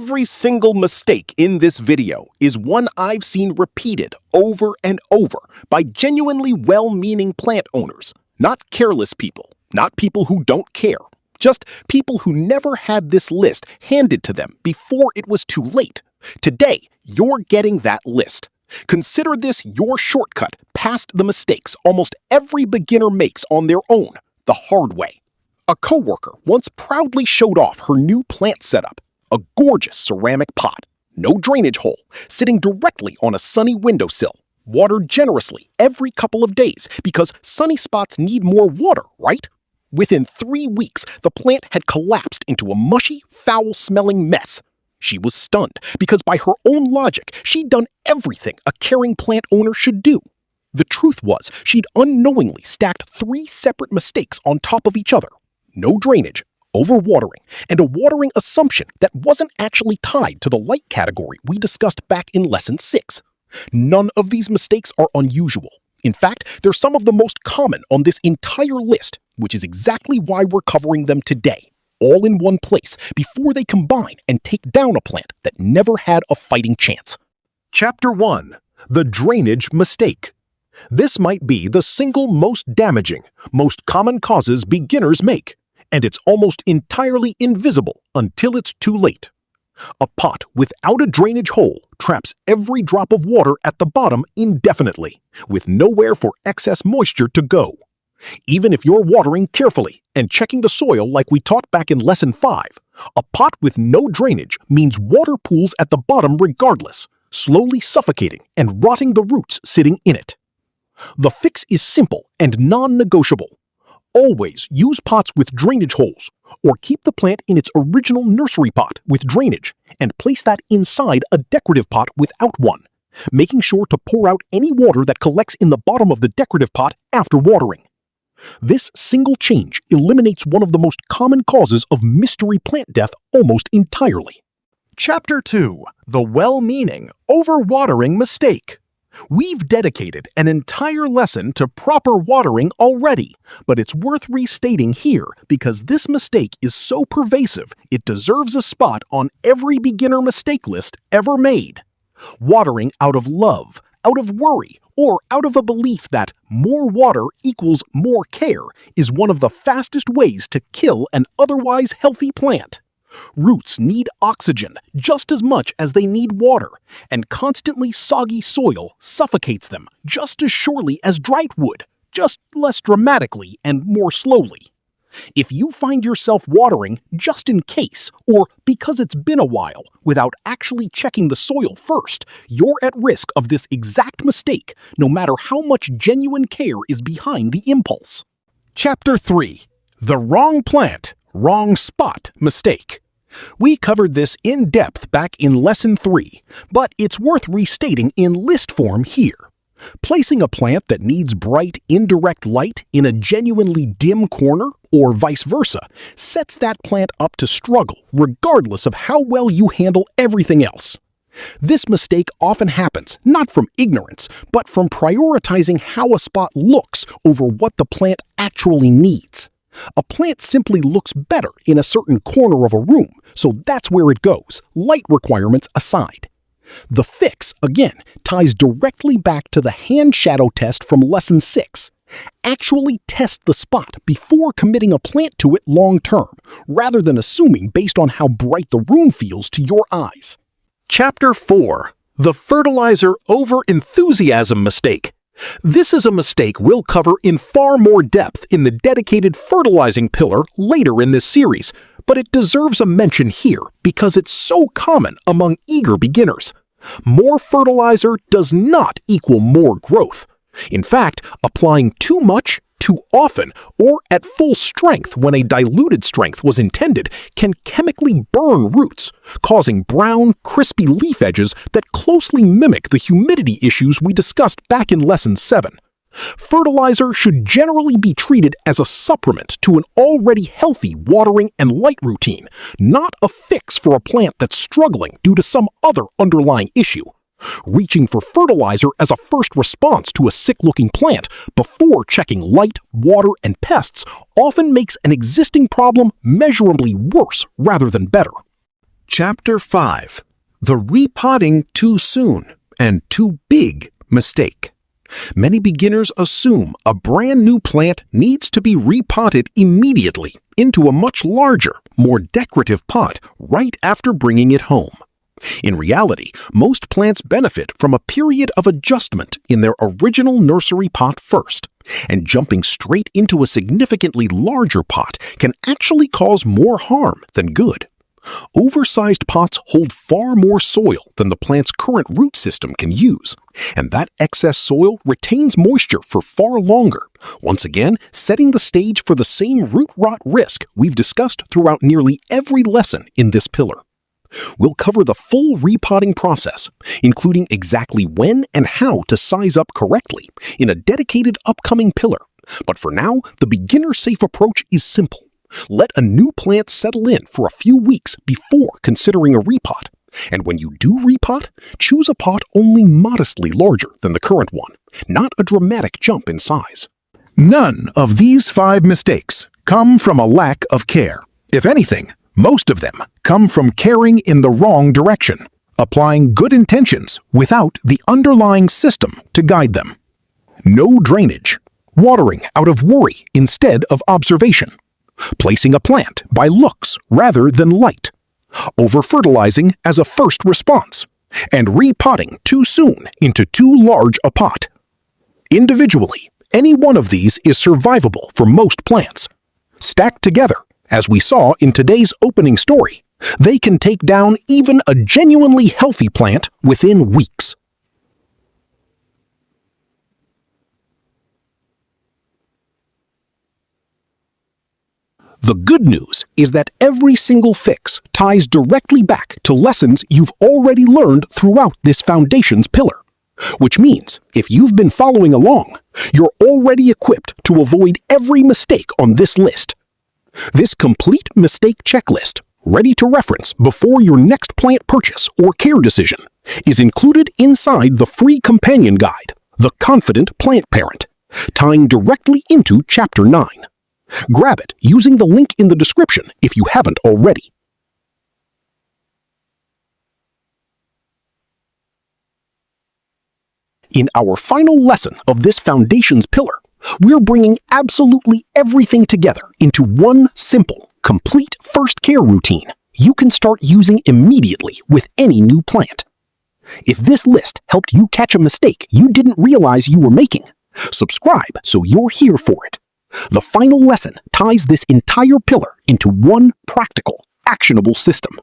Every single mistake in this video is one I've seen repeated over and over by genuinely well-meaning plant owners, not careless people, not people who don't care, just people who never had this list handed to them before it was too late. Today, you're getting that list. Consider this your shortcut past the mistakes almost every beginner makes on their own, the hard way. A coworker once proudly showed off her new plant setup. A gorgeous ceramic pot, no drainage hole, sitting directly on a sunny windowsill, watered generously every couple of days because sunny spots need more water, right? Within 3 weeks, the plant had collapsed into a mushy, foul-smelling mess. She was stunned because by her own logic, she'd done everything a caring plant owner should do. The truth was, she'd unknowingly stacked 3 separate mistakes on top of each other. No drainage, overwatering, and a watering assumption that wasn't actually tied to the light category we discussed back in Lesson 6. None of these mistakes are unusual. In fact, they're some of the most common on this entire list, which is exactly why we're covering them today, all in one place, before they combine and take down a plant that never had a fighting chance. Chapter 1. The Drainage Mistake. This might be the single most damaging, most common causes beginners make, and it's almost entirely invisible until it's too late. A pot without a drainage hole traps every drop of water at the bottom indefinitely, with nowhere for excess moisture to go. Even if you're watering carefully and checking the soil like we taught back in Lesson 5, a pot with no drainage means water pools at the bottom regardless, slowly suffocating and rotting the roots sitting in it. The fix is simple and non-negotiable. Always use pots with drainage holes, or keep the plant in its original nursery pot with drainage and place that inside a decorative pot without one, making sure to pour out any water that collects in the bottom of the decorative pot after watering. This single change eliminates one of the most common causes of mystery plant death almost entirely. Chapter 2. The Well-Meaning Overwatering Mistake. We've dedicated an entire lesson to proper watering already, but it's worth restating here because this mistake is so pervasive it deserves a spot on every beginner mistake list ever made. Watering out of love, out of worry, or out of a belief that more water equals more care is one of the fastest ways to kill an otherwise healthy plant. Roots need oxygen just as much as they need water, and constantly soggy soil suffocates them just as surely as drought would, just less dramatically and more slowly. If you find yourself watering just in case, or because it's been a while, without actually checking the soil first, you're at risk of this exact mistake, no matter how much genuine care is behind the impulse. Chapter 3. The Wrong Plant, Wrong Spot Mistake. We covered this in depth back in Lesson 3, but it's worth restating in list form here. Placing a plant that needs bright, indirect light in a genuinely dim corner, or vice versa, sets that plant up to struggle regardless of how well you handle everything else. This mistake often happens not from ignorance, but from prioritizing how a spot looks over what the plant actually needs. A plant simply looks better in a certain corner of a room, so that's where it goes, light requirements aside. The fix, again, ties directly back to the hand shadow test from Lesson 6. Actually test the spot before committing a plant to it long term, rather than assuming based on how bright the room feels to your eyes. Chapter 4. The Fertilizer Over-Enthusiasm Mistake. This is a mistake we'll cover in far more depth in the dedicated fertilizing pillar later in this series, but it deserves a mention here because it's so common among eager beginners. More fertilizer does not equal more growth. In fact, applying too much, too often, or at full strength when a diluted strength was intended can chemically burn roots, causing brown, crispy leaf edges that closely mimic the humidity issues we discussed back in Lesson 7. Fertilizer should generally be treated as a supplement to an already healthy watering and light routine, not a fix for a plant that's struggling due to some other underlying issue. Reaching for fertilizer as a first response to a sick-looking plant before checking light, water, and pests often makes an existing problem measurably worse rather than better. Chapter 5. The Repotting Too Soon and Too Big Mistake. Many beginners assume a brand new plant needs to be repotted immediately into a much larger, more decorative pot right after bringing it home. In reality, most plants benefit from a period of adjustment in their original nursery pot first, and jumping straight into a significantly larger pot can actually cause more harm than good. Oversized pots hold far more soil than the plant's current root system can use, and that excess soil retains moisture for far longer, once again setting the stage for the same root rot risk we've discussed throughout nearly every lesson in this pillar. We'll cover the full repotting process, including exactly when and how to size up correctly, in a dedicated upcoming pillar. But for now, the beginner-safe approach is simple. Let a new plant settle in for a few weeks before considering a repot. And when you do repot, choose a pot only modestly larger than the current one, not a dramatic jump in size. None of these 5 mistakes come from a lack of care. If anything, most of them come from caring in the wrong direction, applying good intentions without the underlying system to guide them. No drainage, watering out of worry instead of observation, placing a plant by looks rather than light, over-fertilizing as a first response, and repotting too soon into too large a pot. Individually, any one of these is survivable for most plants. Stacked together, as we saw in today's opening story, they can take down even a genuinely healthy plant within weeks. The good news is that every single fix ties directly back to lessons you've already learned throughout this foundations pillar, which means if you've been following along, you're already equipped to avoid every mistake on this list. This complete mistake checklist, ready to reference before your next plant purchase or care decision, is included inside the free companion guide, The Confident Plant Parent, tying directly into Chapter 9. Grab it using the link in the description if you haven't already. In our final lesson of this foundations pillar, we're bringing absolutely everything together into one simple, complete first care routine you can start using immediately with any new plant. If this list helped you catch a mistake you didn't realize you were making, subscribe so you're here for it. The final lesson ties this entire pillar into one practical, actionable system.